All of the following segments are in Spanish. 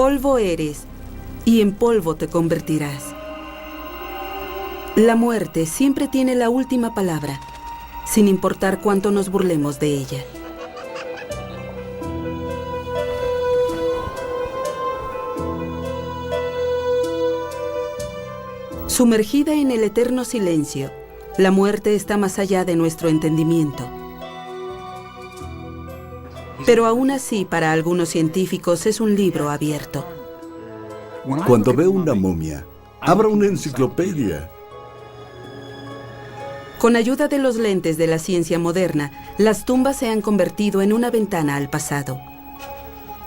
Polvo eres, y en polvo te convertirás. La muerte siempre tiene la última palabra, sin importar cuánto nos burlemos de ella. Sumergida en el eterno silencio, la muerte está más allá de nuestro entendimiento. Pero aún así, para algunos científicos es un libro abierto. Cuando veo una momia, abro una enciclopedia. Con ayuda de los lentes de la ciencia moderna, las tumbas se han convertido en una ventana al pasado.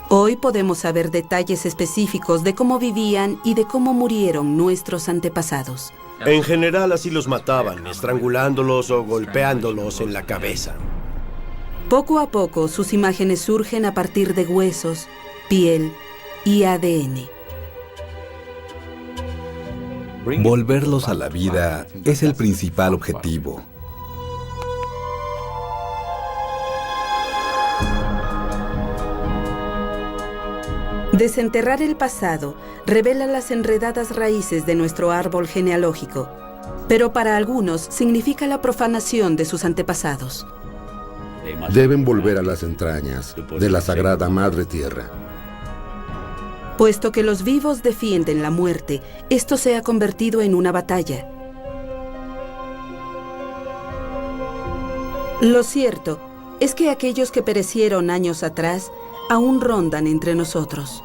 Hoy podemos saber detalles específicos de cómo vivían y de cómo murieron nuestros antepasados. En general así los mataban, estrangulándolos o golpeándolos en la cabeza. Poco a poco sus imágenes surgen a partir de huesos, piel y ADN. Volverlos a la vida es el principal objetivo. Desenterrar el pasado revela las enredadas raíces de nuestro árbol genealógico, pero para algunos significa la profanación de sus antepasados. Deben volver a las entrañas de la Sagrada Madre Tierra. Puesto que los vivos defienden la muerte, esto se ha convertido en una batalla. Lo cierto es que aquellos que perecieron años atrás aún rondan entre nosotros.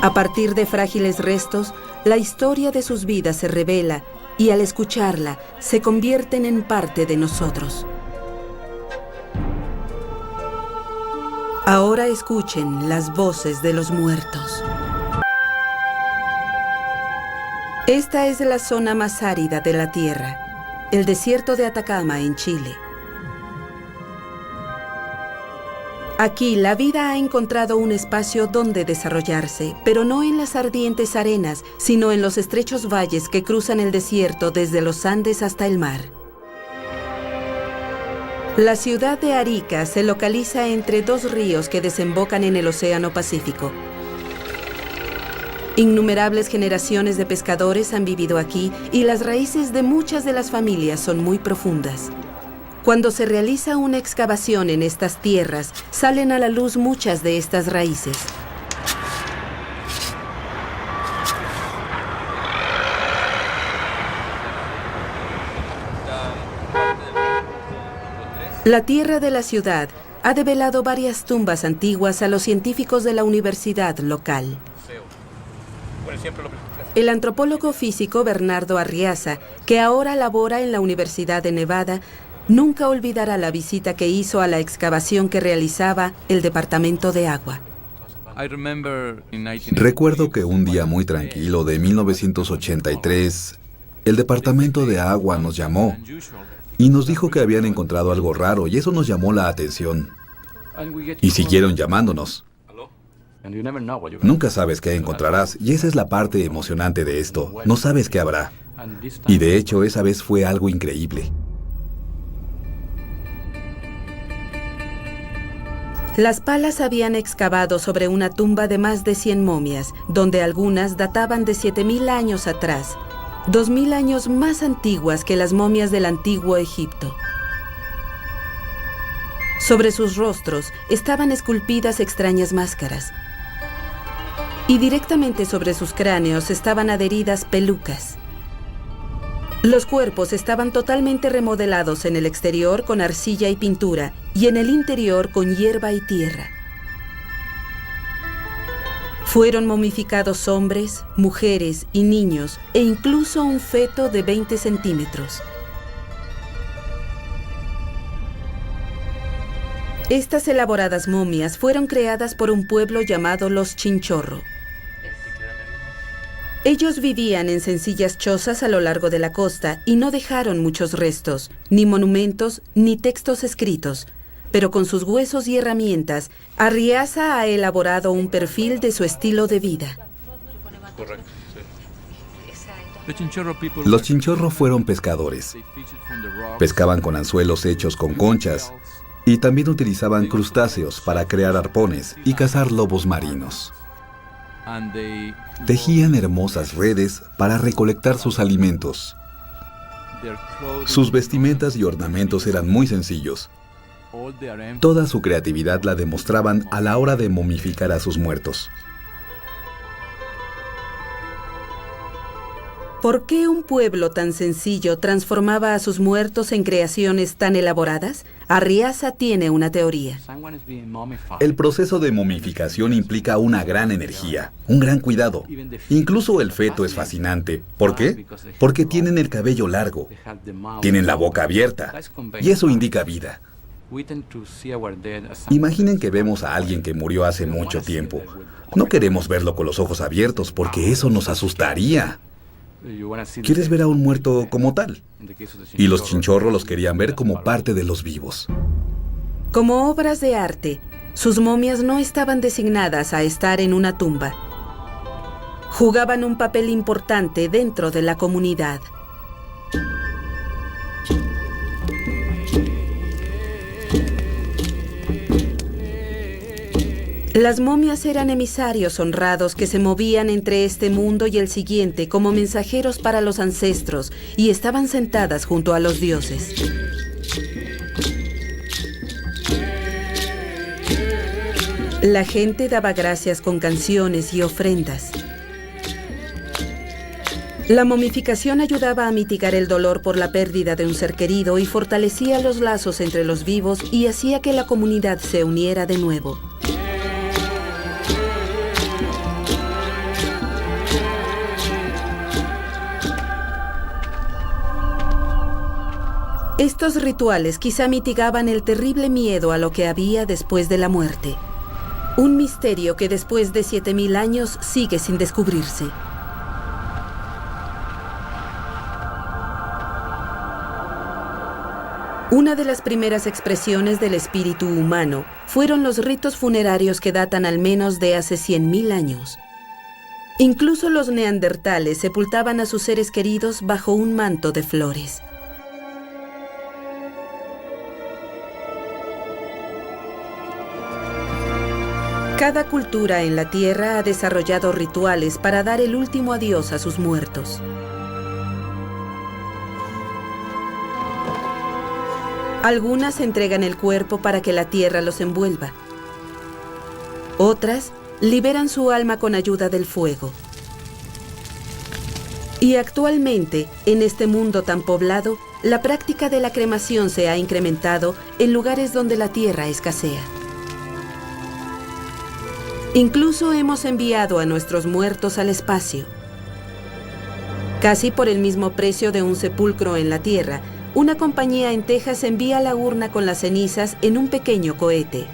A partir de frágiles restos, la historia de sus vidas se revela y al escucharla se convierten en parte de nosotros. Ahora escuchen las voces de los muertos. Esta es la zona más árida de la Tierra, el desierto de Atacama en Chile. Aquí la vida ha encontrado un espacio donde desarrollarse, pero no en las ardientes arenas, sino en los estrechos valles que cruzan el desierto desde los Andes hasta el mar. La ciudad de Arica se localiza entre dos ríos que desembocan en el Océano Pacífico. Innumerables generaciones de pescadores han vivido aquí y las raíces de muchas de las familias son muy profundas. Cuando se realiza una excavación en estas tierras, salen a la luz muchas de estas raíces. La tierra de la ciudad ha develado varias tumbas antiguas a los científicos de la universidad local. El antropólogo físico Bernardo Arriaza, que ahora labora en la Universidad de Nevada, nunca olvidará la visita que hizo a la excavación que realizaba el Departamento de Agua. Recuerdo que un día muy tranquilo de 1983, el Departamento de Agua nos llamó y nos dijo que habían encontrado algo raro y eso nos llamó la atención. Y siguieron llamándonos. Nunca sabes qué encontrarás y esa es la parte emocionante de esto. No sabes qué habrá. Y de hecho esa vez fue algo increíble. Las palas habían excavado sobre una tumba de más de 100 momias, donde algunas databan de 7.000 años atrás, 2.000 años más antiguas que las momias del antiguo Egipto. Sobre sus rostros estaban esculpidas extrañas máscaras, y directamente sobre sus cráneos estaban adheridas pelucas. Los cuerpos estaban totalmente remodelados en el exterior con arcilla y pintura, y en el interior con hierba y tierra. Fueron momificados hombres, mujeres y niños, e incluso un feto de 20 centímetros. Estas elaboradas momias fueron creadas por un pueblo llamado los Chinchorro. Ellos vivían en sencillas chozas a lo largo de la costa y no dejaron muchos restos, ni monumentos, ni textos escritos. Pero con sus huesos y herramientas, Arriaza ha elaborado un perfil de su estilo de vida. Los Chinchorro fueron pescadores. Pescaban con anzuelos hechos con conchas y también utilizaban crustáceos para crear arpones y cazar lobos marinos. Tejían hermosas redes para recolectar sus alimentos. Sus vestimentas y ornamentos eran muy sencillos. Toda su creatividad la demostraban a la hora de momificar a sus muertos. ¿Por qué un pueblo tan sencillo transformaba a sus muertos en creaciones tan elaboradas? Arriaza tiene una teoría. El proceso de momificación implica una gran energía, un gran cuidado. Incluso el feto es fascinante. ¿Por qué? Porque tienen el cabello largo, tienen la boca abierta, y eso indica vida. Imaginen que vemos a alguien que murió hace mucho tiempo. No queremos verlo con los ojos abiertos porque eso nos asustaría. Quieres ver a un muerto como tal. Y los chinchorros los querían ver como parte de los vivos. Como obras de arte, sus momias no estaban designadas a estar en una tumba. Jugaban un papel importante dentro de la comunidad. Las momias eran emisarios honrados que se movían entre este mundo y el siguiente como mensajeros para los ancestros y estaban sentadas junto a los dioses. La gente daba gracias con canciones y ofrendas. La momificación ayudaba a mitigar el dolor por la pérdida de un ser querido y fortalecía los lazos entre los vivos y hacía que la comunidad se uniera de nuevo. Estos rituales quizá mitigaban el terrible miedo a lo que había después de la muerte. Un misterio que después de 7000 años sigue sin descubrirse. Una de las primeras expresiones del espíritu humano fueron los ritos funerarios que datan al menos de hace 100.000 años. Incluso los neandertales sepultaban a sus seres queridos bajo un manto de flores. Cada cultura en la Tierra ha desarrollado rituales para dar el último adiós a sus muertos. Algunas entregan el cuerpo para que la tierra los envuelva. Otras liberan su alma con ayuda del fuego. Y actualmente, en este mundo tan poblado, la práctica de la cremación se ha incrementado en lugares donde la tierra escasea. Incluso hemos enviado a nuestros muertos al espacio. Casi por el mismo precio de un sepulcro en la Tierra, una compañía en Texas envía la urna con las cenizas en un pequeño cohete.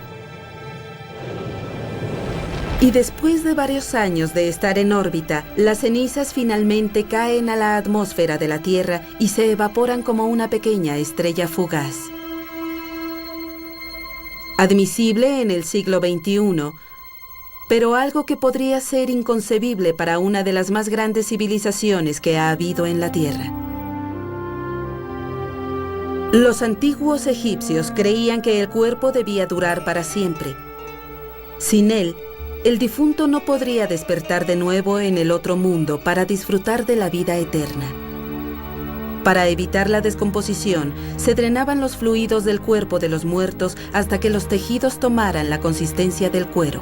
Y después de varios años de estar en órbita, las cenizas finalmente caen a la atmósfera de la Tierra y se evaporan como una pequeña estrella fugaz. Admisible en el siglo XXI, pero algo que podría ser inconcebible para una de las más grandes civilizaciones que ha habido en la Tierra. Los antiguos egipcios creían que el cuerpo debía durar para siempre. Sin él, el difunto no podría despertar de nuevo en el otro mundo para disfrutar de la vida eterna. Para evitar la descomposición, se drenaban los fluidos del cuerpo de los muertos hasta que los tejidos tomaran la consistencia del cuero.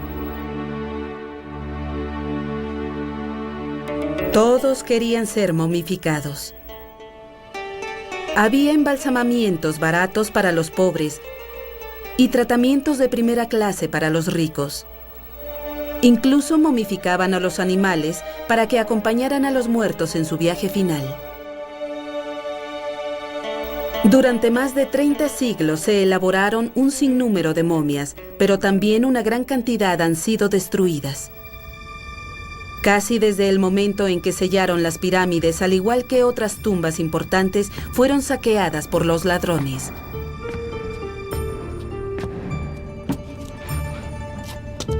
Todos querían ser momificados. Había embalsamamientos baratos para los pobres y tratamientos de primera clase para los ricos. Incluso momificaban a los animales para que acompañaran a los muertos en su viaje final. Durante más de 30 siglos se elaboraron un sinnúmero de momias, pero también una gran cantidad han sido destruidas. Casi desde el momento en que sellaron las pirámides, al igual que otras tumbas importantes, fueron saqueadas por los ladrones.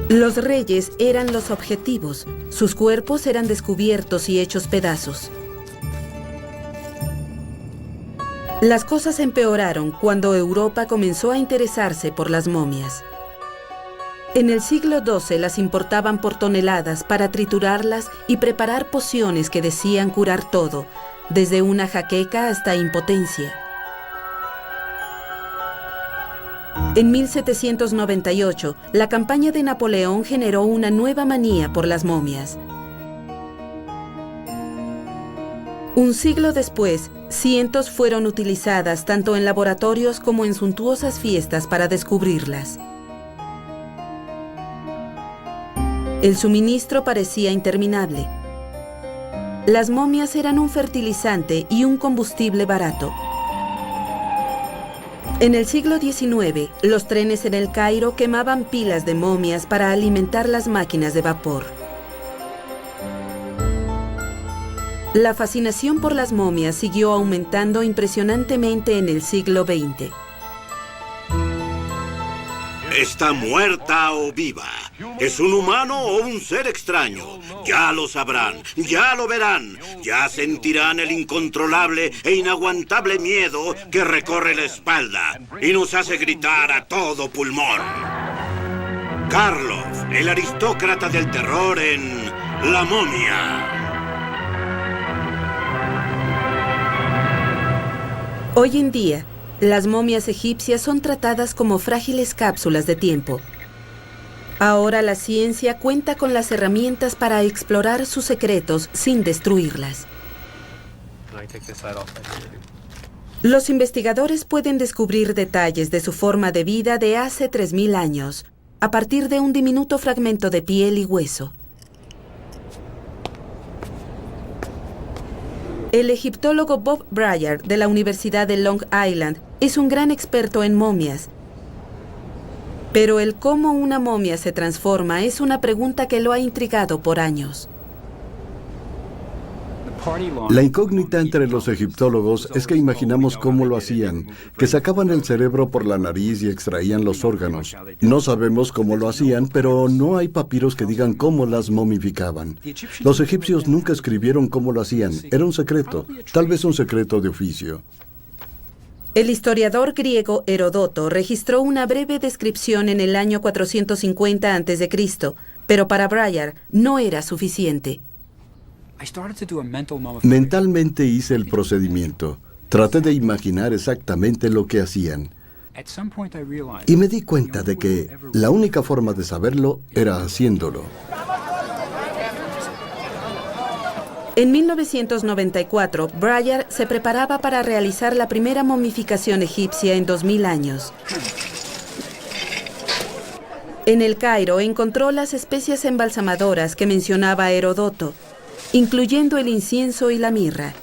Los reyes eran los objetivos. Sus cuerpos eran descubiertos y hechos pedazos. Las cosas empeoraron cuando Europa comenzó a interesarse por las momias. En el siglo XII las importaban por toneladas para triturarlas y preparar pociones que decían curar todo, desde una jaqueca hasta impotencia. En 1798, la campaña de Napoleón generó una nueva manía por las momias. Un siglo después, cientos fueron utilizadas tanto en laboratorios como en suntuosas fiestas para descubrirlas. El suministro parecía interminable. Las momias eran un fertilizante y un combustible barato. En el siglo XIX, los trenes en El Cairo quemaban pilas de momias para alimentar las máquinas de vapor. La fascinación por las momias siguió aumentando impresionantemente en el siglo XX. ¿Está muerta o viva? ¿Es un humano o un ser extraño? Ya lo sabrán, ya lo verán, ya sentirán el incontrolable e inaguantable miedo que recorre la espalda y nos hace gritar a todo pulmón. Karloff, el aristócrata del terror en La Momia. Hoy en día, las momias egipcias son tratadas como frágiles cápsulas de tiempo. Ahora la ciencia cuenta con las herramientas para explorar sus secretos sin destruirlas. Los investigadores pueden descubrir detalles de su forma de vida de hace 3000 años, a partir de un diminuto fragmento de piel y hueso. El egiptólogo Bob Brayer de la Universidad de Long Island es un gran experto en momias. Pero el cómo una momia se transforma es una pregunta que lo ha intrigado por años. La incógnita entre los egiptólogos es que imaginamos cómo lo hacían, que sacaban el cerebro por la nariz y extraían los órganos. No sabemos cómo lo hacían, pero no hay papiros que digan cómo las momificaban. Los egipcios nunca escribieron cómo lo hacían, era un secreto, tal vez un secreto de oficio. El historiador griego Heródoto registró una breve descripción en el año 450 a.C., pero para Brayer no era suficiente. Mentalmente hice el procedimiento. Traté de imaginar exactamente lo que hacían. Y me di cuenta de que la única forma de saberlo era haciéndolo. En 1994, Brayer se preparaba para realizar la primera momificación egipcia en 2000 años. En El Cairo encontró las especias embalsamadoras que mencionaba Heródoto, incluyendo el incienso y la mirra.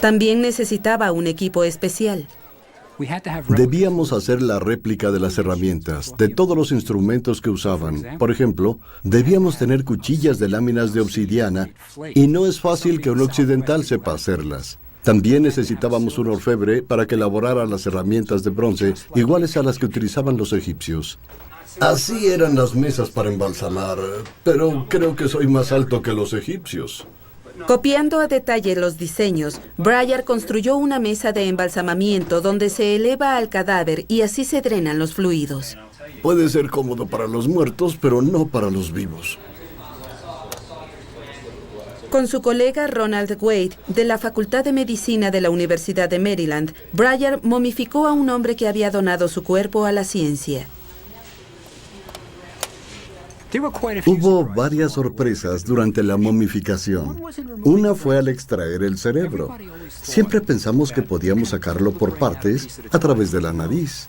También necesitaba un equipo especial. Debíamos hacer la réplica de las herramientas, de todos los instrumentos que usaban. Por ejemplo, debíamos tener cuchillas de láminas de obsidiana, y no es fácil que un occidental sepa hacerlas. También necesitábamos un orfebre para que elaborara las herramientas de bronce, iguales a las que utilizaban los egipcios. Así eran las mesas para embalsamar, pero creo que soy más alto que los egipcios. Copiando a detalle los diseños, Brayer construyó una mesa de embalsamamiento donde se eleva al cadáver y así se drenan los fluidos. Puede ser cómodo para los muertos, pero no para los vivos. Con su colega Ronald Wade, de la Facultad de Medicina de la Universidad de Maryland, Brayer momificó a un hombre que había donado su cuerpo a la ciencia. Hubo varias sorpresas durante la momificación. Una fue al extraer el cerebro. Siempre pensamos que podíamos sacarlo por partes a través de la nariz.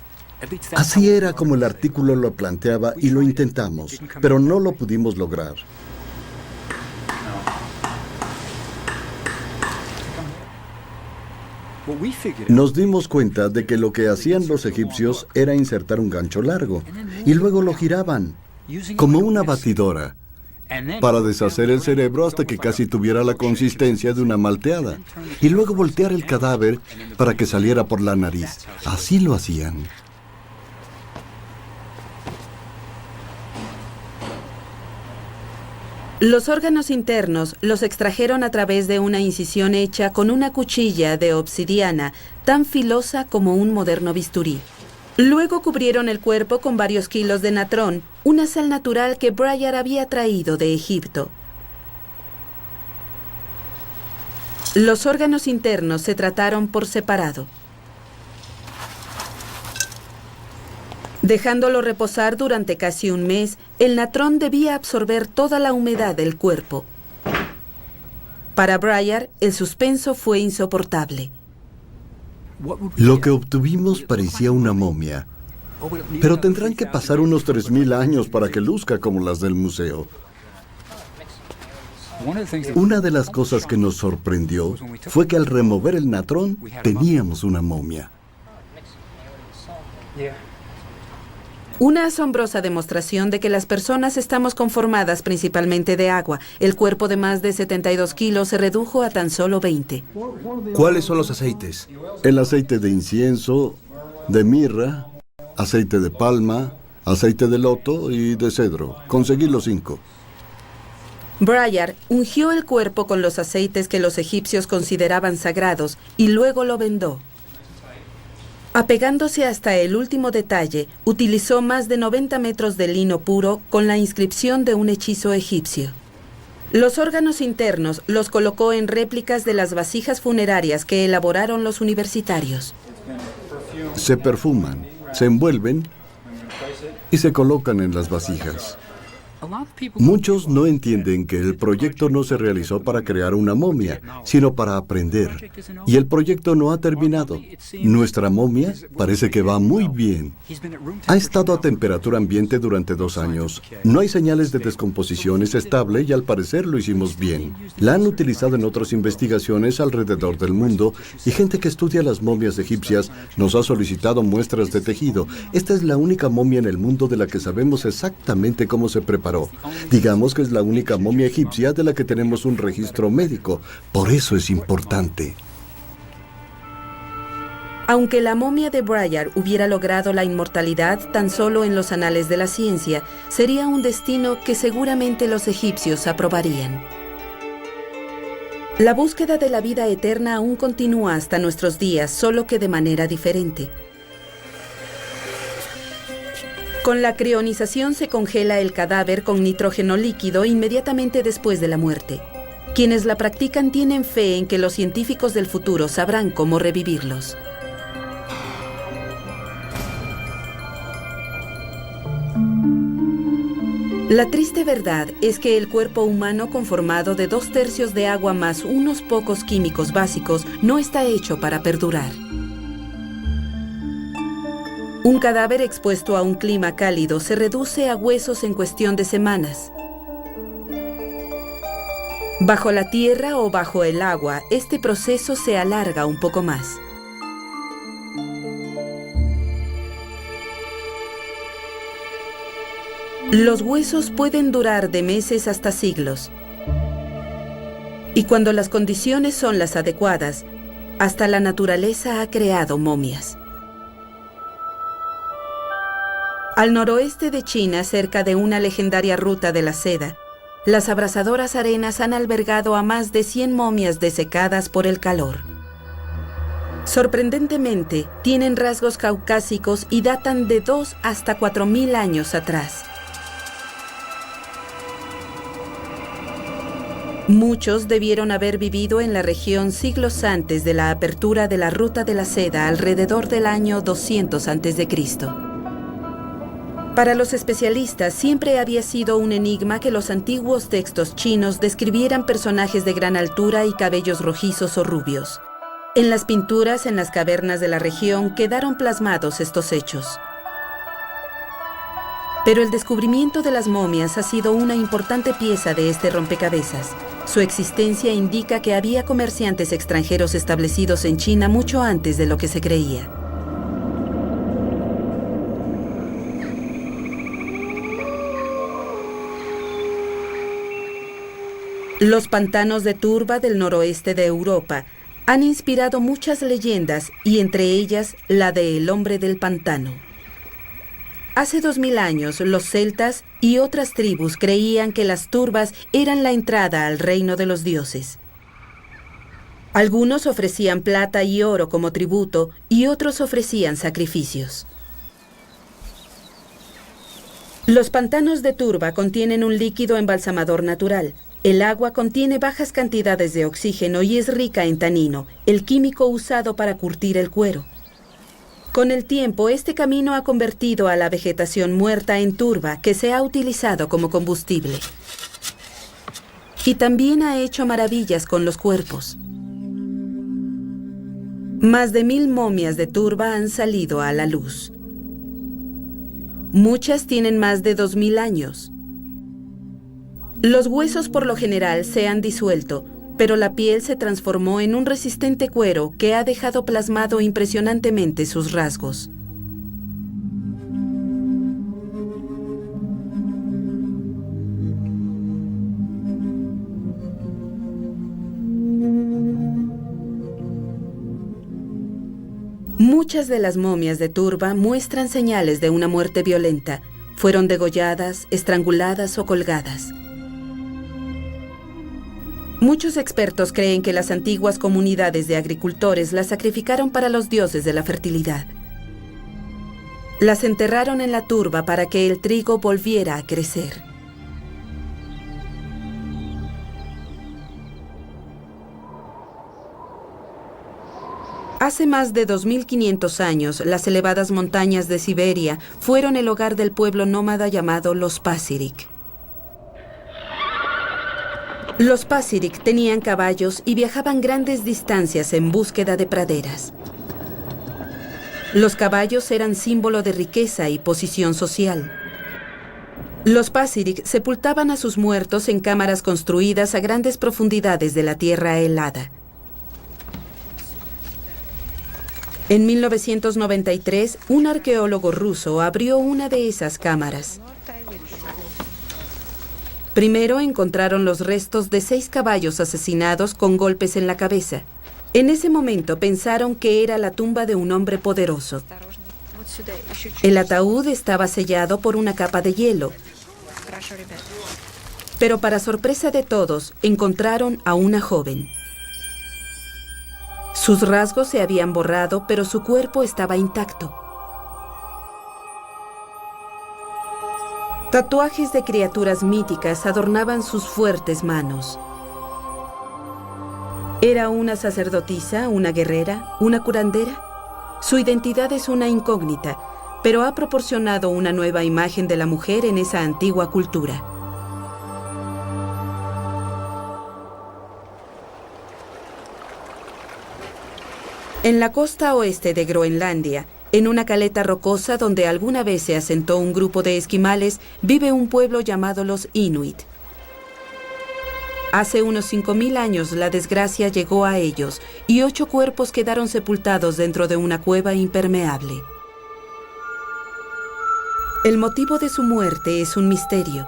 Así era como el artículo lo planteaba y lo intentamos, pero no lo pudimos lograr. Nos dimos cuenta de que lo que hacían los egipcios era insertar un gancho largo y luego lo giraban, como una batidora, para deshacer el cerebro hasta que casi tuviera la consistencia de una malteada, y luego voltear el cadáver para que saliera por la nariz. Así lo hacían. Los órganos internos los extrajeron a través de una incisión hecha con una cuchilla de obsidiana tan filosa como un moderno bisturí. Luego cubrieron el cuerpo con varios kilos de natrón, una sal natural que Bryar había traído de Egipto. Los órganos internos se trataron por separado. Dejándolo reposar durante casi un mes, el natrón debía absorber toda la humedad del cuerpo. Para Bryar, el suspenso fue insoportable. Lo que obtuvimos parecía una momia, pero tendrán que pasar unos 3000 años para que luzca como las del museo. Una de las cosas que nos sorprendió fue que al remover el natrón teníamos una momia. Una asombrosa demostración de que las personas estamos conformadas principalmente de agua. El cuerpo de más de 72 kilos se redujo a tan solo 20. ¿Cuáles son los aceites? El aceite de incienso, de mirra, aceite de palma, aceite de loto y de cedro. Conseguí los 5. Bryar ungió el cuerpo con los aceites que los egipcios consideraban sagrados y luego lo vendó. Apegándose hasta el último detalle, utilizó más de 90 metros de lino puro con la inscripción de un hechizo egipcio. Los órganos internos los colocó en réplicas de las vasijas funerarias que elaboraron los universitarios. Se perfuman, se envuelven y se colocan en las vasijas. Muchos no entienden que el proyecto no se realizó para crear una momia, sino para aprender. Y el proyecto no ha terminado. Nuestra momia parece que va muy bien. Ha estado a temperatura ambiente durante 2 años. No hay señales de descomposición, es estable y al parecer lo hicimos bien. La han utilizado en otras investigaciones alrededor del mundo y gente que estudia las momias egipcias nos ha solicitado muestras de tejido. Esta es la única momia en el mundo de la que sabemos exactamente cómo se preparó. Digamos que es la única momia egipcia de la que tenemos un registro médico. Por eso es importante. Aunque la momia de Bryar hubiera logrado la inmortalidad tan solo en los anales de la ciencia, sería un destino que seguramente los egipcios aprobarían. La búsqueda de la vida eterna aún continúa hasta nuestros días, solo que de manera diferente. Con la crionización se congela el cadáver con nitrógeno líquido inmediatamente después de la muerte. Quienes la practican tienen fe en que los científicos del futuro sabrán cómo revivirlos. La triste verdad es que el cuerpo humano conformado de 2/3 de agua más unos pocos químicos básicos no está hecho para perdurar. Un cadáver expuesto a un clima cálido se reduce a huesos en cuestión de semanas. Bajo la tierra o bajo el agua, este proceso se alarga un poco más. Los huesos pueden durar de meses hasta siglos. Y cuando las condiciones son las adecuadas, hasta la naturaleza ha creado momias. Al noroeste de China, cerca de una legendaria ruta de la seda, las abrasadoras arenas han albergado a más de 100 momias desecadas por el calor. Sorprendentemente, tienen rasgos caucásicos y datan de 2 hasta 4000 años atrás. Muchos debieron haber vivido en la región siglos antes de la apertura de la ruta de la seda alrededor del año 200 a.C. Para los especialistas siempre había sido un enigma que los antiguos textos chinos describieran personajes de gran altura y cabellos rojizos o rubios. En las pinturas en las cavernas de la región quedaron plasmados estos hechos. Pero el descubrimiento de las momias ha sido una importante pieza de este rompecabezas. Su existencia indica que había comerciantes extranjeros establecidos en China mucho antes de lo que se creía. Los pantanos de turba del noroeste de Europa han inspirado muchas leyendas y entre ellas la de El hombre del pantano. Hace 2000 años, los celtas y otras tribus creían que las turbas eran la entrada al reino de los dioses. Algunos ofrecían plata y oro como tributo y otros ofrecían sacrificios. Los pantanos de turba contienen un líquido embalsamador natural. El agua contiene bajas cantidades de oxígeno y es rica en tanino, el químico usado para curtir el cuero. Con el tiempo, este camino ha convertido a la vegetación muerta en turba que se ha utilizado como combustible. Y también ha hecho maravillas con los cuerpos. Más de 1000 momias de turba han salido a la luz. Muchas tienen más de 2000 años. Los huesos por lo general se han disuelto, pero la piel se transformó en un resistente cuero que ha dejado plasmado impresionantemente sus rasgos. Muchas de las momias de turba muestran señales de una muerte violenta. Fueron degolladas, estranguladas o colgadas. Muchos expertos creen que las antiguas comunidades de agricultores las sacrificaron para los dioses de la fertilidad. Las enterraron en la turba para que el trigo volviera a crecer. Hace más de 2500 años, las elevadas montañas de Siberia fueron el hogar del pueblo nómada llamado los Pazyryk. Los Pazyryk tenían caballos y viajaban grandes distancias en búsqueda de praderas. Los caballos eran símbolo de riqueza y posición social. Los Pazyryk sepultaban a sus muertos en cámaras construidas a grandes profundidades de la tierra helada. En 1993, un arqueólogo ruso abrió una de esas cámaras. Primero encontraron los restos de 6 caballos asesinados con golpes en la cabeza. En ese momento pensaron que era la tumba de un hombre poderoso. El ataúd estaba sellado por una capa de hielo. Pero para sorpresa de todos, encontraron a una joven. Sus rasgos se habían borrado, pero su cuerpo estaba intacto. Tatuajes de criaturas míticas adornaban sus fuertes manos. ¿Era una sacerdotisa, una guerrera, una curandera? Su identidad es una incógnita, pero ha proporcionado una nueva imagen de la mujer en esa antigua cultura. En la costa oeste de Groenlandia, en una caleta rocosa donde alguna vez se asentó un grupo de esquimales, vive un pueblo llamado los Inuit. Hace unos 5000 años la desgracia llegó a ellos y 8 cuerpos quedaron sepultados dentro de una cueva impermeable. El motivo de su muerte es un misterio.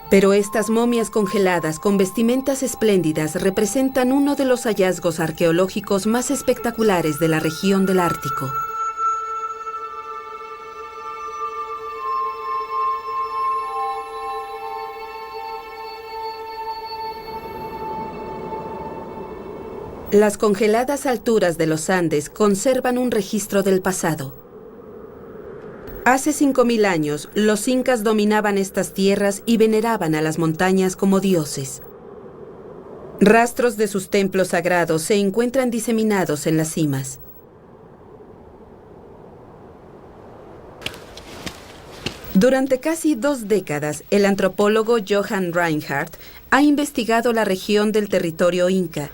Pero estas momias congeladas con vestimentas espléndidas representan uno de los hallazgos arqueológicos más espectaculares de la región del Ártico. Las congeladas alturas de los Andes conservan un registro del pasado. Hace 5000 años, los incas dominaban estas tierras y veneraban a las montañas como dioses. Rastros de sus templos sagrados se encuentran diseminados en las cimas. Durante casi 2 décadas, el antropólogo Johan Reinhardt ha investigado la región del territorio inca.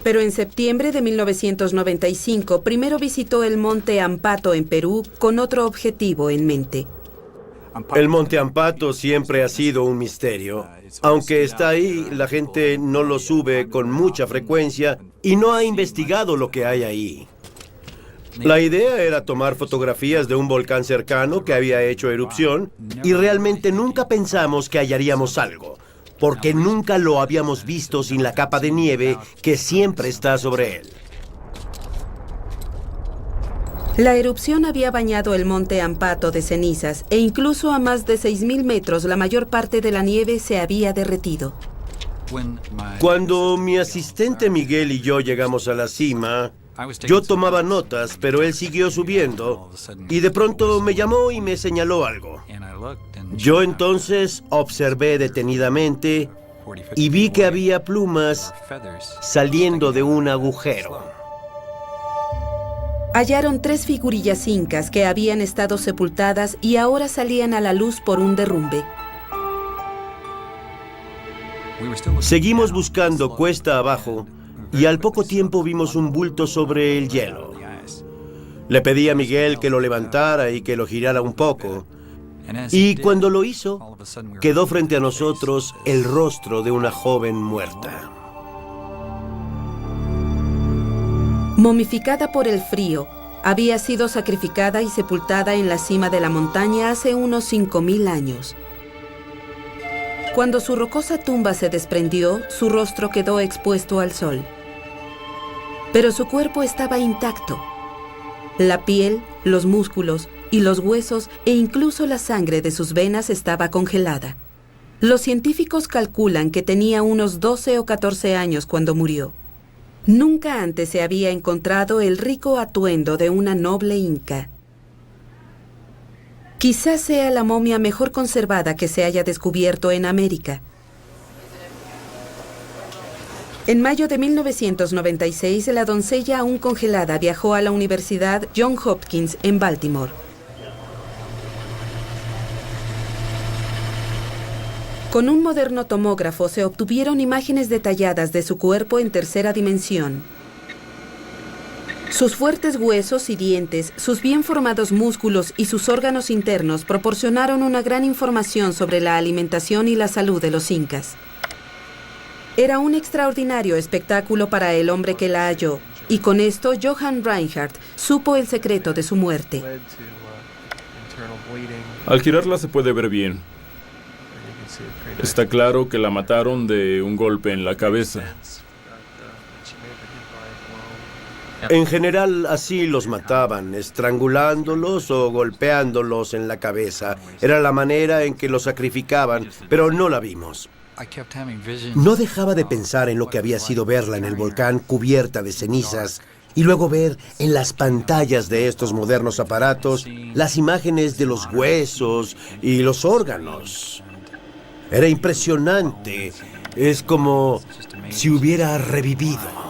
Pero en septiembre de 1995, primero visitó el Monte Ampato en Perú con otro objetivo en mente. El Monte Ampato siempre ha sido un misterio. Aunque está ahí, la gente no lo sube con mucha frecuencia y no ha investigado lo que hay ahí. La idea era tomar fotografías de un volcán cercano que había hecho erupción y realmente nunca pensamos que hallaríamos algo, porque nunca lo habíamos visto sin la capa de nieve que siempre está sobre él. La erupción había bañado el monte Ampato de cenizas e incluso a más de 6.000 metros la mayor parte de la nieve se había derretido. Cuando mi asistente Miguel y yo llegamos a la cima, yo tomaba notas, pero él siguió subiendo y de pronto me llamó y me señaló algo. Yo entonces observé detenidamente y vi que había plumas saliendo de un agujero. Hallaron 3 figurillas incas que habían estado sepultadas y ahora salían a la luz por un derrumbe. Seguimos buscando cuesta abajo y al poco tiempo vimos un bulto sobre el hielo. Le pedí a Miguel que lo levantara y que lo girara un poco. Y cuando lo hizo, quedó frente a nosotros el rostro de una joven muerta. Momificada por el frío, había sido sacrificada y sepultada en la cima de la montaña hace unos 5.000 años. Cuando su rocosa tumba se desprendió, su rostro quedó expuesto al sol. Pero su cuerpo estaba intacto. La piel, los músculos y los huesos e incluso la sangre de sus venas estaba congelada. Los científicos calculan que tenía unos 12 o 14 años cuando murió. Nunca antes se había encontrado el rico atuendo de una noble inca. Quizás sea la momia mejor conservada que se haya descubierto en América. En mayo de 1996, la doncella aún congelada viajó a la Universidad Johns Hopkins en Baltimore. Con un moderno tomógrafo se obtuvieron imágenes detalladas de su cuerpo en tercera dimensión. Sus fuertes huesos y dientes, sus bien formados músculos y sus órganos internos proporcionaron una gran información sobre la alimentación y la salud de los incas. Era un extraordinario espectáculo para el hombre que la halló, y con esto Johann Reinhardt supo el secreto de su muerte. Al girarla se puede ver bien. Está claro que la mataron de un golpe en la cabeza. En general, así los mataban, estrangulándolos o golpeándolos en la cabeza. Era la manera en que los sacrificaban, pero no la vimos. No dejaba de pensar en lo que había sido verla en el volcán cubierta de cenizas y luego ver en las pantallas de estos modernos aparatos las imágenes de los huesos y los órganos. Era impresionante. Es como si hubiera revivido.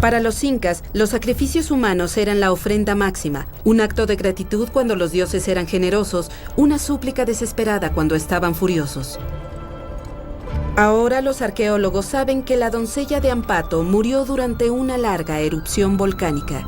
Para los incas, los sacrificios humanos eran la ofrenda máxima, un acto de gratitud cuando los dioses eran generosos, una súplica desesperada cuando estaban furiosos. Ahora los arqueólogos saben que la doncella de Ampato murió durante una larga erupción volcánica.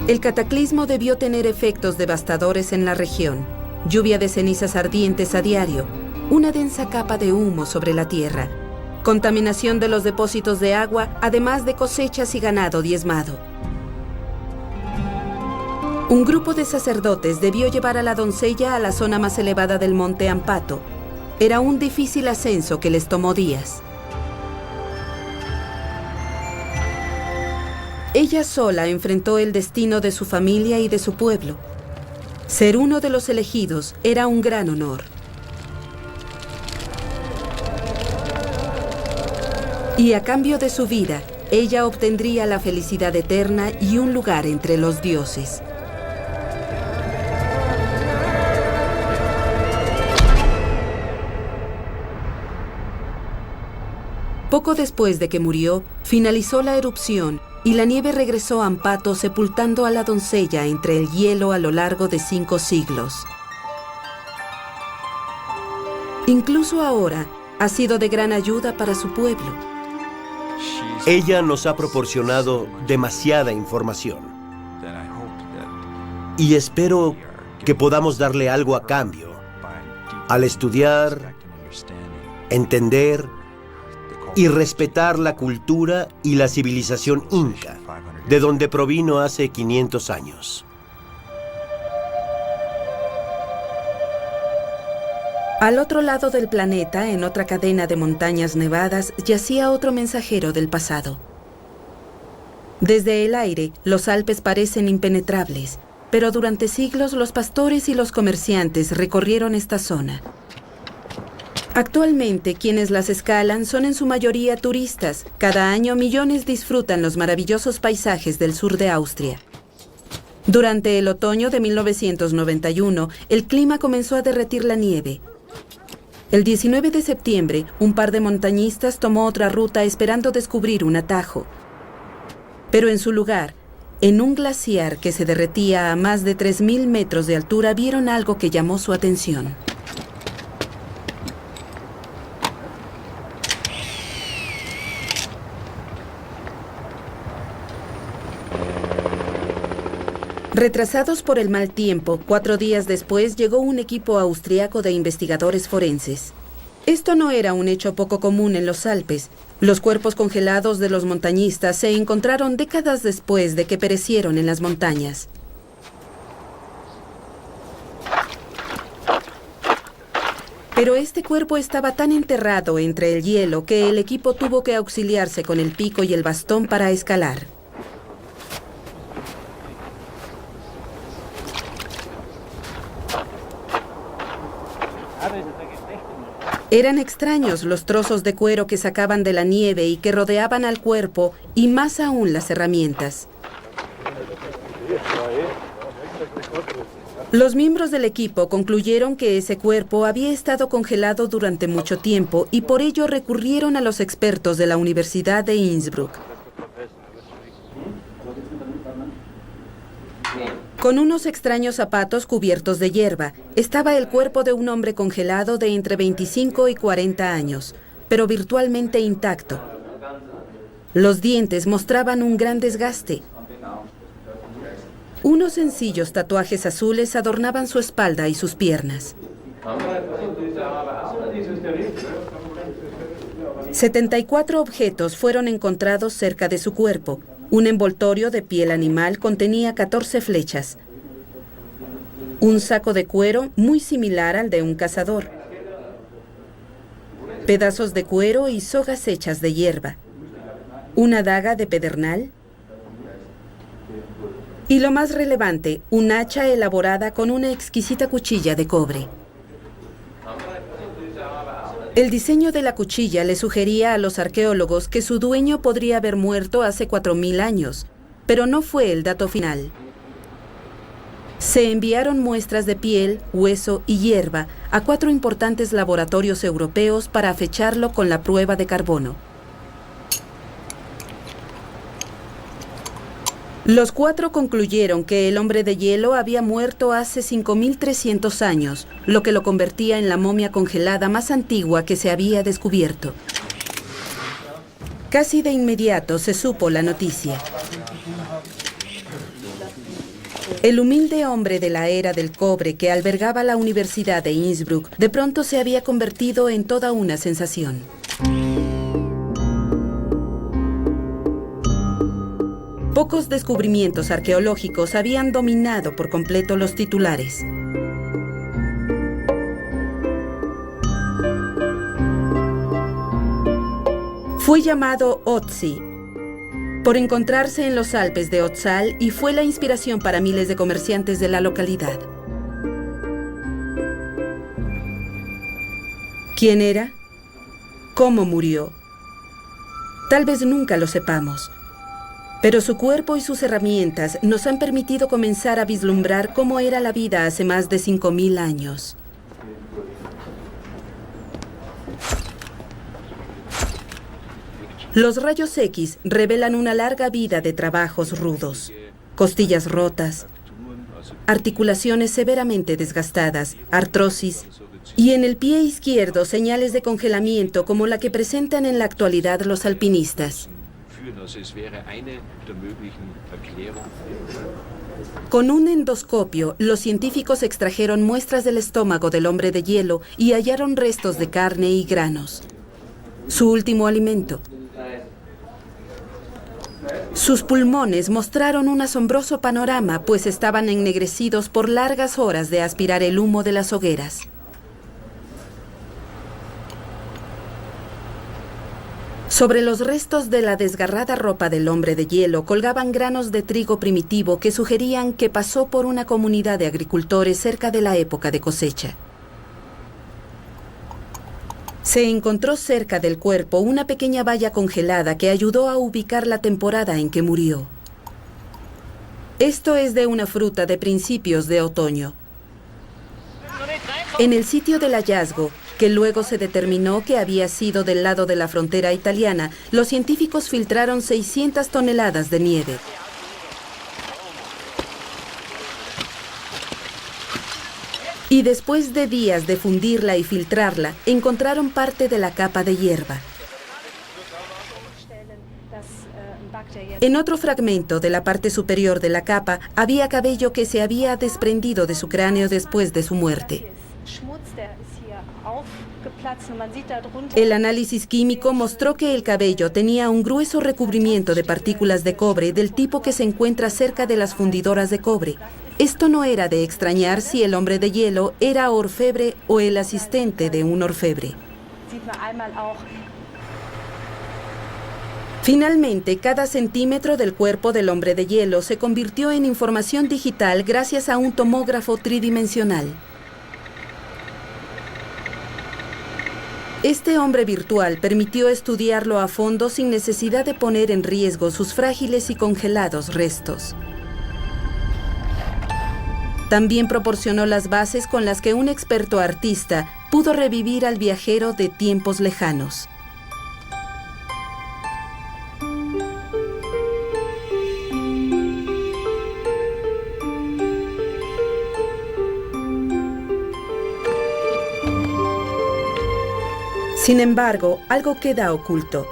El cataclismo debió tener efectos devastadores en la región. Lluvia de cenizas ardientes a diario, una densa capa de humo sobre la tierra, contaminación de los depósitos de agua, además de cosechas y ganado diezmado. Un grupo de sacerdotes debió llevar a la doncella a la zona más elevada del monte Ampato. Era un difícil ascenso que les tomó días. Ella sola enfrentó el destino de su familia y de su pueblo. Ser uno de los elegidos era un gran honor. Y a cambio de su vida, ella obtendría la felicidad eterna y un lugar entre los dioses. Poco después de que murió, finalizó la erupción y la nieve regresó a Ampato sepultando a la doncella entre el hielo a lo largo de 5 siglos. Incluso ahora, ha sido de gran ayuda para su pueblo. Ella nos ha proporcionado demasiada información. Y espero que podamos darle algo a cambio. Al estudiar, entender y respetar la cultura y la civilización inca, de donde provino hace 500 años. Al otro lado del planeta, en otra cadena de montañas nevadas, yacía otro mensajero del pasado. Desde el aire, los Alpes parecen impenetrables, pero durante siglos los pastores y los comerciantes recorrieron esta zona. Actualmente, quienes las escalan son en su mayoría turistas. Cada año millones disfrutan los maravillosos paisajes del sur de Austria. Durante el otoño de 1991, el clima comenzó a derretir la nieve. El 19 de septiembre, un par de montañistas tomó otra ruta esperando descubrir un atajo. Pero en su lugar, en un glaciar que se derretía a más de 3.000 metros de altura, vieron algo que llamó su atención. Retrasados por el mal tiempo, 4 días después llegó un equipo austriaco de investigadores forenses. Esto no era un hecho poco común en los Alpes. Los cuerpos congelados de los montañistas se encontraron décadas después de que perecieron en las montañas. Pero este cuerpo estaba tan enterrado entre el hielo que el equipo tuvo que auxiliarse con el pico y el bastón para escalar. Eran extraños los trozos de cuero que sacaban de la nieve y que rodeaban al cuerpo, y más aún las herramientas. Los miembros del equipo concluyeron que ese cuerpo había estado congelado durante mucho tiempo y por ello recurrieron a los expertos de la Universidad de Innsbruck. Con unos extraños zapatos cubiertos de hierba, estaba el cuerpo de un hombre congelado de entre 25 y 40 años, pero virtualmente intacto. Los dientes mostraban un gran desgaste. Unos sencillos tatuajes azules adornaban su espalda y sus piernas. 74 objetos fueron encontrados cerca de su cuerpo. Un envoltorio de piel animal contenía 14 flechas. Un saco de cuero muy similar al de un cazador. Pedazos de cuero y sogas hechas de hierba. Una daga de pedernal. Y lo más relevante, un hacha elaborada con una exquisita cuchilla de cobre. El diseño de la cuchilla le sugería a los arqueólogos que su dueño podría haber muerto hace 4.000 años, pero no fue el dato final. Se enviaron muestras de piel, hueso y hierba a 4 importantes laboratorios europeos para fecharlo con la prueba de carbono. Los 4 concluyeron que el hombre de hielo había muerto hace 5.300 años, lo que lo convertía en la momia congelada más antigua que se había descubierto. Casi de inmediato se supo la noticia. El humilde hombre de la era del cobre que albergaba la Universidad de Innsbruck de pronto se había convertido en toda una sensación. Pocos descubrimientos arqueológicos habían dominado por completo los titulares. Fue llamado Otzi por encontrarse en los Alpes de Otzal y fue la inspiración para miles de comerciantes de la localidad. ¿Quién era? ¿Cómo murió? Tal vez nunca lo sepamos. Pero su cuerpo y sus herramientas nos han permitido comenzar a vislumbrar cómo era la vida hace más de 5.000 años. Los rayos X revelan una larga vida de trabajos rudos, costillas rotas, articulaciones severamente desgastadas, artrosis, y en el pie izquierdo señales de congelamiento como la que presentan en la actualidad los alpinistas. Con un endoscopio, los científicos extrajeron muestras del estómago del hombre de hielo y hallaron restos de carne y granos. su último alimento. Sus pulmones mostraron un asombroso panorama, pues estaban ennegrecidos por largas horas de aspirar el humo de las hogueras. Sobre los restos de la desgarrada ropa del hombre de hielo colgaban granos de trigo primitivo que sugerían que pasó por una comunidad de agricultores cerca de la época de cosecha. Se encontró cerca del cuerpo una pequeña valla congelada que ayudó a ubicar la temporada en que murió. Esto es de una fruta de principios de otoño. En el sitio del hallazgo, que luego se determinó que había sido del lado de la frontera italiana, los científicos filtraron 600 toneladas de nieve. Y después de días de fundirla y filtrarla, encontraron parte de la capa de hierba. En otro fragmento de la parte superior de la capa había cabello que se había desprendido de su cráneo después de su muerte. El análisis químico mostró que el cabello tenía un grueso recubrimiento de partículas de cobre del tipo que se encuentra cerca de las fundidoras de cobre. Esto no era de extrañar si el hombre de hielo era orfebre o el asistente de un orfebre. Finalmente, cada centímetro del cuerpo del hombre de hielo se convirtió en información digital gracias a un tomógrafo tridimensional. Este hombre virtual permitió estudiarlo a fondo sin necesidad de poner en riesgo sus frágiles y congelados restos. También proporcionó las bases con las que un experto artista pudo revivir al viajero de tiempos lejanos. Sin embargo, algo queda oculto.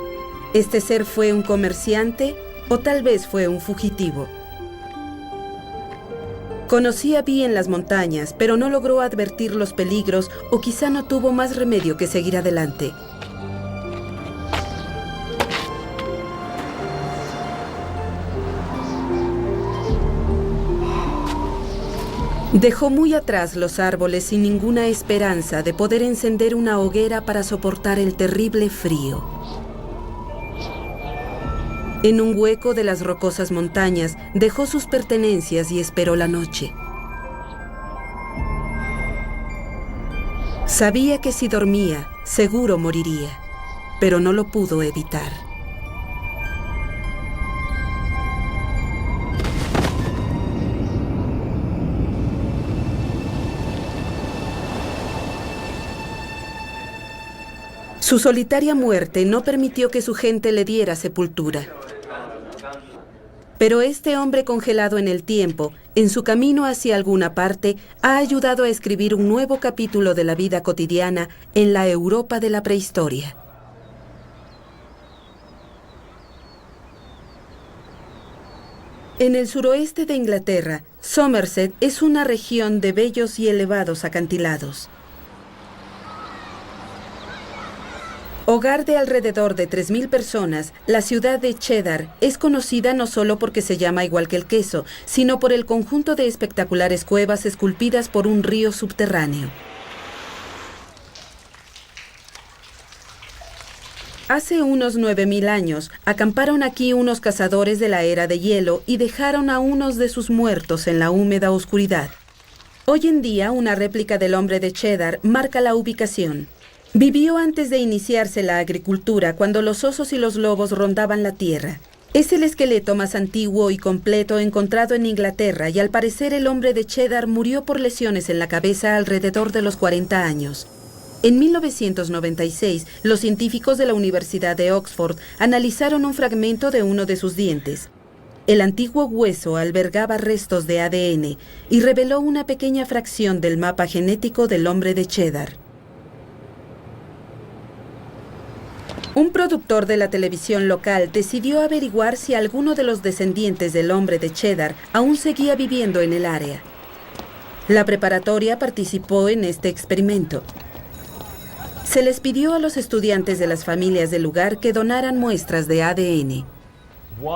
¿Este ser fue un comerciante o tal vez fue un fugitivo? Conocía bien las montañas, pero no logró advertir los peligros o quizá no tuvo más remedio que seguir adelante. Dejó muy atrás los árboles sin ninguna esperanza de poder encender una hoguera para soportar el terrible frío. En un hueco de las rocosas montañas dejó sus pertenencias y esperó la noche. Sabía que si dormía, seguro moriría, pero no lo pudo evitar. Su solitaria muerte no permitió que su gente le diera sepultura. Pero este hombre congelado en el tiempo, en su camino hacia alguna parte, ha ayudado a escribir un nuevo capítulo de la vida cotidiana en la Europa de la prehistoria. En el suroeste de Inglaterra, Somerset es una región de bellos y elevados acantilados. Hogar de alrededor de 3.000 personas, la ciudad de Cheddar es conocida no solo porque se llama igual que el queso, sino por el conjunto de espectaculares cuevas esculpidas por un río subterráneo. Hace unos 9.000 años, acamparon aquí unos cazadores de la era de hielo y dejaron a unos de sus muertos en la húmeda oscuridad. Hoy en día, una réplica del hombre de Cheddar marca la ubicación. Vivió antes de iniciarse la agricultura, cuando los osos y los lobos rondaban la tierra. Es el esqueleto más antiguo y completo encontrado en Inglaterra y al parecer el hombre de Cheddar murió por lesiones en la cabeza alrededor de los 40 años. En 1996, los científicos de la Universidad de Oxford analizaron un fragmento de uno de sus dientes. El antiguo hueso albergaba restos de ADN y reveló una pequeña fracción del mapa genético del hombre de Cheddar. Un productor de la televisión local decidió averiguar si alguno de los descendientes del hombre de Cheddar aún seguía viviendo en el área. La preparatoria participó en este experimento. Se les pidió a los estudiantes de las familias del lugar que donaran muestras de ADN.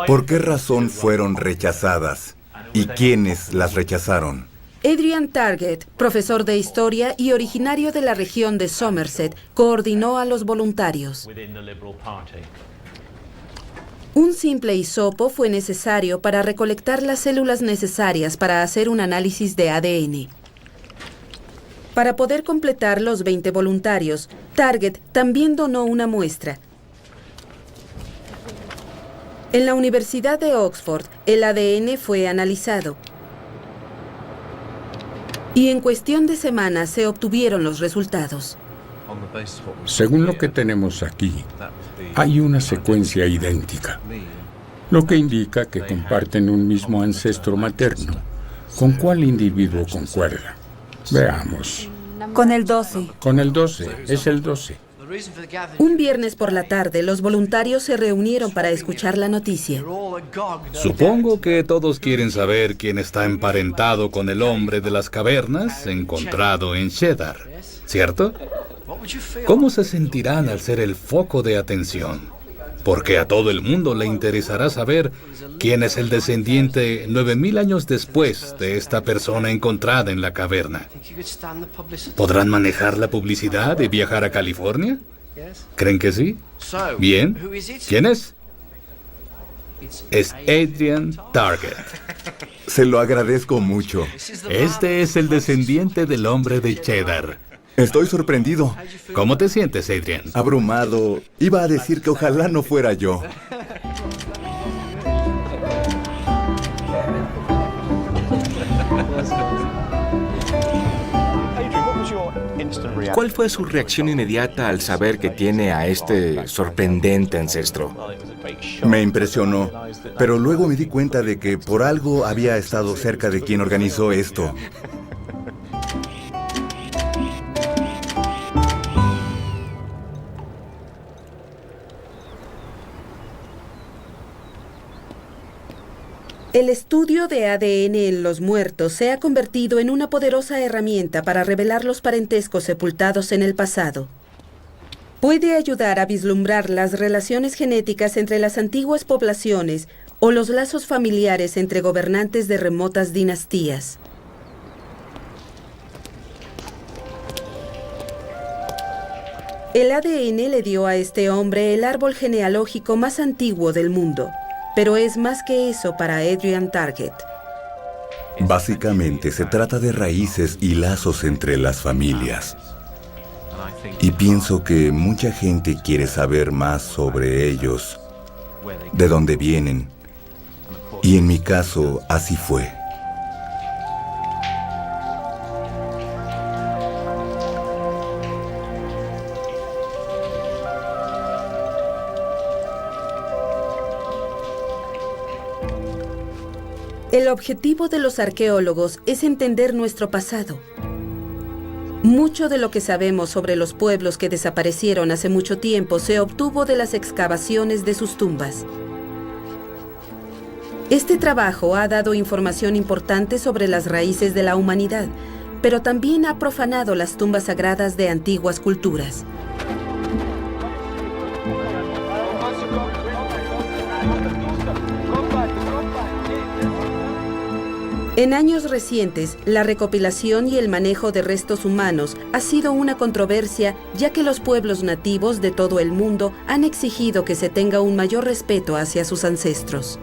¿Por qué razón fueron rechazadas? ¿Y quiénes las rechazaron? Adrian Target, profesor de historia y originario de la región de Somerset, coordinó a los voluntarios. Un simple hisopo fue necesario para recolectar las células necesarias para hacer un análisis de ADN. Para poder completar los 20 voluntarios, Target también donó una muestra. En la Universidad de Oxford, el ADN fue analizado. Y en cuestión de semanas se obtuvieron los resultados. Según lo que tenemos aquí, hay una secuencia idéntica, lo que indica que comparten un mismo ancestro materno. ¿Con cuál individuo concuerda? Veamos. Con el 12. Con el 12, es el 12. Un viernes por la tarde, los voluntarios se reunieron para escuchar la noticia. Supongo que todos quieren saber quién está emparentado con el hombre de las cavernas encontrado en Cheddar, ¿cierto? ¿Cómo se sentirán al ser el foco de atención? Porque a todo el mundo le interesará saber quién es el descendiente 9000 años después de esta persona encontrada en la caverna. ¿Podrán manejar la publicidad y viajar a California? ¿Creen que sí? Bien. ¿Quién es? Es Adrian Target. Se lo agradezco mucho. Este es el descendiente del hombre de Cheddar. Estoy sorprendido. ¿Cómo te sientes, Adrian? Abrumado. Iba a decir que ojalá no fuera yo. ¿Cuál fue su reacción inmediata al saber que tiene a este sorprendente ancestro? Me impresionó, pero luego me di cuenta de que por algo había estado cerca de quien organizó esto. El estudio de ADN en los muertos se ha convertido en una poderosa herramienta para revelar los parentescos sepultados en el pasado. Puede ayudar a vislumbrar las relaciones genéticas entre las antiguas poblaciones o los lazos familiares entre gobernantes de remotas dinastías. El ADN le dio a este hombre el árbol genealógico más antiguo del mundo. Pero es más que eso para Adrian Target. Básicamente se trata de raíces y lazos entre las familias. Y pienso que mucha gente quiere saber más sobre ellos, de dónde vienen. Y en mi caso, así fue. El objetivo de los arqueólogos es entender nuestro pasado. Mucho de lo que sabemos sobre los pueblos que desaparecieron hace mucho tiempo se obtuvo de las excavaciones de sus tumbas. Este trabajo ha dado información importante sobre las raíces de la humanidad, pero también ha profanado las tumbas sagradas de antiguas culturas. En años recientes, la recopilación y el manejo de restos humanos ha sido una controversia, ya que los pueblos nativos de todo el mundo han exigido que se tenga un mayor respeto hacia sus ancestros.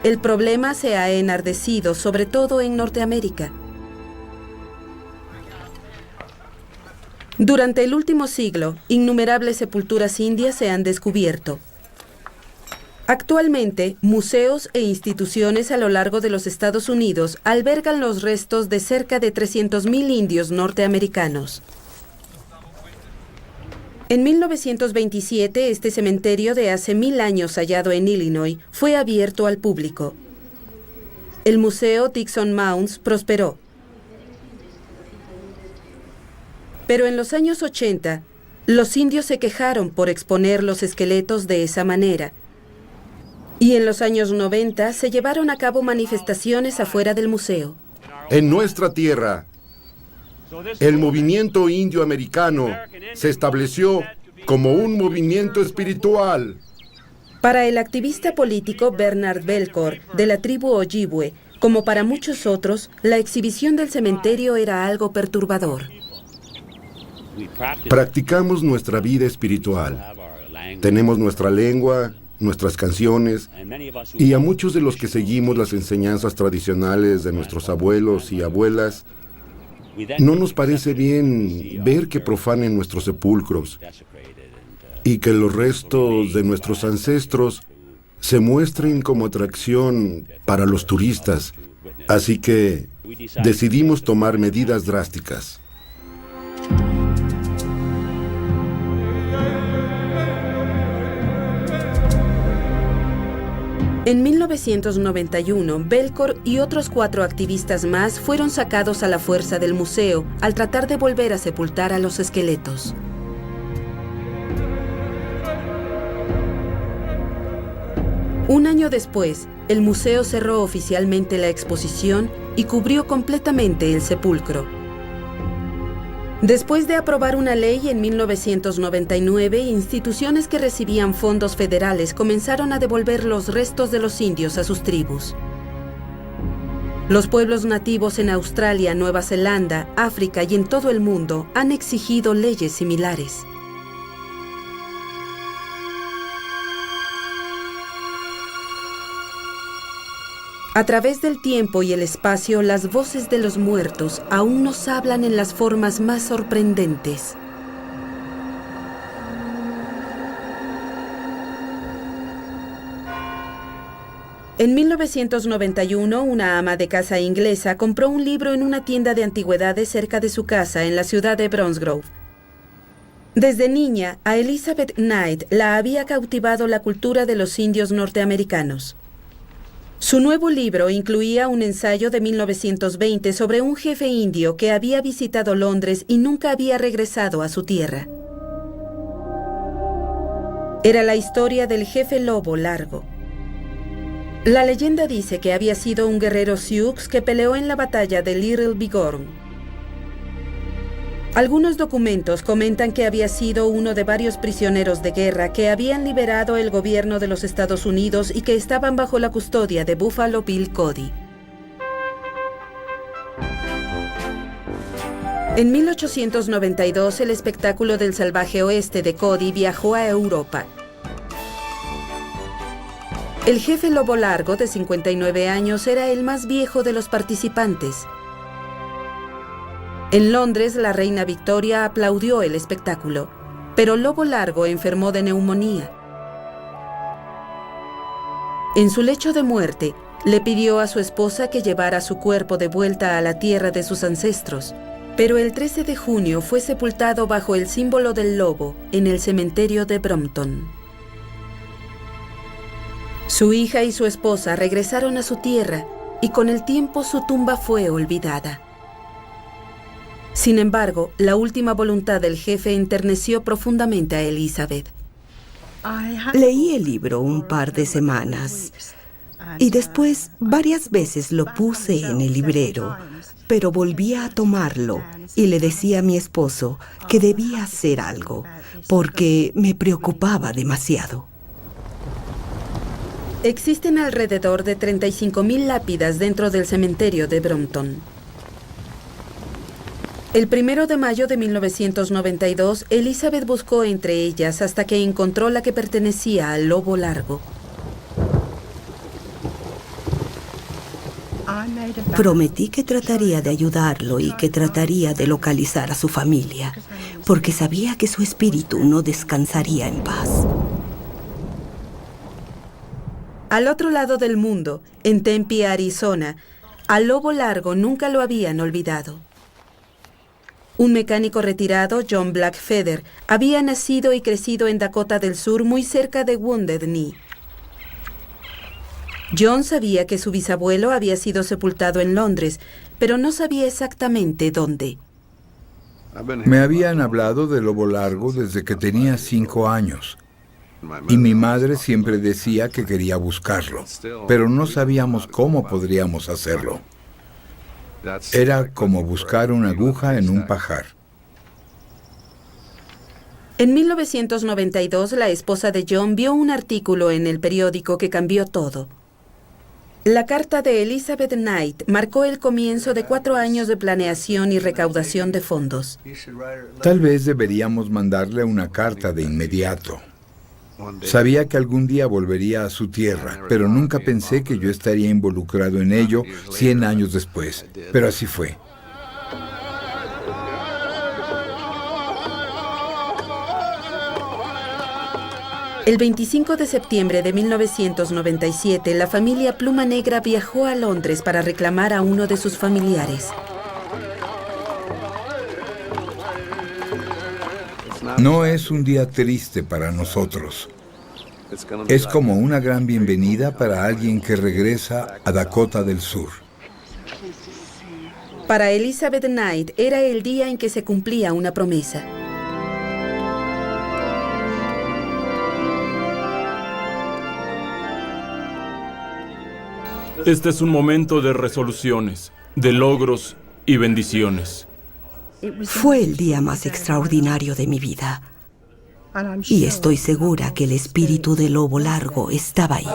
El problema se ha enardecido, sobre todo en Norteamérica. Durante el último siglo, innumerables sepulturas indias se han descubierto. Actualmente, museos e instituciones a lo largo de los Estados Unidos albergan los restos de cerca de 300.000 indios norteamericanos. En 1927, este cementerio de hace 1000 años hallado en Illinois fue abierto al público. El Museo Dixon Mounds prosperó. Pero en los años 80, los indios se quejaron por exponer los esqueletos de esa manera. Y en los años 90 se llevaron a cabo manifestaciones afuera del museo. En nuestra tierra El movimiento indio americano se estableció como un movimiento espiritual. Para el activista político Bernard Belcourt, de la tribu Ojibwe, como para muchos otros, la exhibición del cementerio era algo perturbador. Practicamos nuestra vida espiritual. Tenemos nuestra lengua, nuestras canciones, y a muchos de los que seguimos las enseñanzas tradicionales de nuestros abuelos y abuelas, no nos parece bien ver que profanen nuestros sepulcros y que los restos de nuestros ancestros se muestren como atracción para los turistas. Así que decidimos tomar medidas drásticas. En 1991, Belcourt y otros 4 activistas más fueron sacados a la fuerza del museo al tratar de volver a sepultar a los esqueletos. Un año después, el museo cerró oficialmente la exposición y cubrió completamente el sepulcro. Después de aprobar una ley en 1999, instituciones que recibían fondos federales comenzaron a devolver los restos de los indios a sus tribus. Los pueblos nativos en Australia, Nueva Zelanda, África y en todo el mundo han exigido leyes similares. A través del tiempo y el espacio, las voces de los muertos aún nos hablan en las formas más sorprendentes. En 1991, una ama de casa inglesa compró un libro en una tienda de antigüedades cerca de su casa en la ciudad de Bromsgrove. Desde niña, a Elizabeth Knight la había cautivado la cultura de los indios norteamericanos. Su nuevo libro incluía un ensayo de 1920 sobre un jefe indio que había visitado Londres y nunca había regresado a su tierra. Era la historia del jefe Lobo Largo. La leyenda dice que había sido un guerrero Sioux que peleó en la batalla de Little Bighorn. Algunos documentos comentan que había sido uno de varios prisioneros de guerra que habían liberado el gobierno de los Estados Unidos y que estaban bajo la custodia de Buffalo Bill Cody. En 1892, el espectáculo del salvaje oeste de Cody viajó a Europa. El jefe Lobo Largo, de 59 años, era el más viejo de los participantes. En Londres, la reina Victoria aplaudió el espectáculo, pero Lobo Largo enfermó de neumonía. En su lecho de muerte, le pidió a su esposa que llevara su cuerpo de vuelta a la tierra de sus ancestros, pero el 13 de junio fue sepultado bajo el símbolo del lobo en el cementerio de Brompton. Su hija y su esposa regresaron a su tierra y con el tiempo su tumba fue olvidada. Sin embargo, la última voluntad del jefe enterneció profundamente a Elizabeth. Leí el libro un par de semanas y después varias veces lo puse en el librero, pero volvía a tomarlo y le decía a mi esposo que debía hacer algo porque me preocupaba demasiado. Existen alrededor de 35,000 lápidas dentro del cementerio de Brompton. El 1 de mayo de 1992, Elizabeth buscó entre ellas hasta que encontró la que pertenecía al Lobo Largo. Prometí que trataría de ayudarlo y que trataría de localizar a su familia, porque sabía que su espíritu no descansaría en paz. Al otro lado del mundo, en Tempe, Arizona, al Lobo Largo nunca lo habían olvidado. Un mecánico retirado, John Blackfeather, había nacido y crecido en Dakota del Sur, muy cerca de Wounded Knee. John sabía que su bisabuelo había sido sepultado en Londres, pero no sabía exactamente dónde. Me habían hablado de Lobo Largo desde que tenía 5 años. Y mi madre siempre decía que quería buscarlo, pero no sabíamos cómo podríamos hacerlo. Era como buscar una aguja en un pajar. En 1992, la esposa de John vio un artículo en el periódico que cambió todo. La carta de Elizabeth Knight marcó el comienzo de 4 años de planeación y recaudación de fondos. Tal vez deberíamos mandarle una carta de inmediato. Sabía que algún día volvería a su tierra, pero nunca pensé que yo estaría involucrado en ello 100 años después. Pero así fue. El 25 de septiembre de 1997, la familia Pluma Negra viajó a Londres para reclamar a uno de sus familiares. No es un día triste para nosotros. Es como una gran bienvenida para alguien que regresa a Dakota del Sur. Para Elizabeth Knight era el día en que se cumplía una promesa. Este es un momento de resoluciones, de logros y bendiciones. Fue el día más extraordinario de mi vida. Y estoy segura que el espíritu del lobo largo estaba ahí.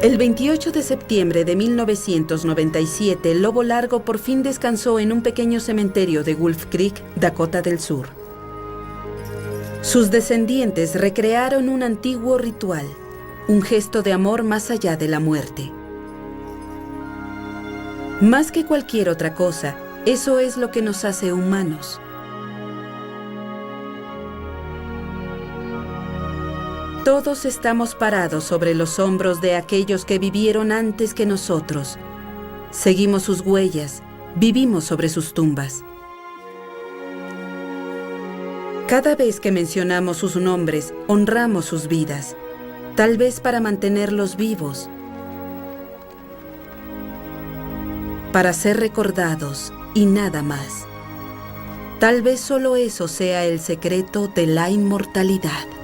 El 28 de septiembre de 1997, el lobo largo por fin descansó en un pequeño cementerio de Wolf Creek, Dakota del Sur. Sus descendientes recrearon un antiguo ritual, un gesto de amor más allá de la muerte. Más que cualquier otra cosa, eso es lo que nos hace humanos. Todos estamos parados sobre los hombros de aquellos que vivieron antes que nosotros. Seguimos sus huellas, vivimos sobre sus tumbas. Cada vez que mencionamos sus nombres, honramos sus vidas, tal vez para mantenerlos vivos, para ser recordados y nada más. Tal vez solo eso sea el secreto de la inmortalidad.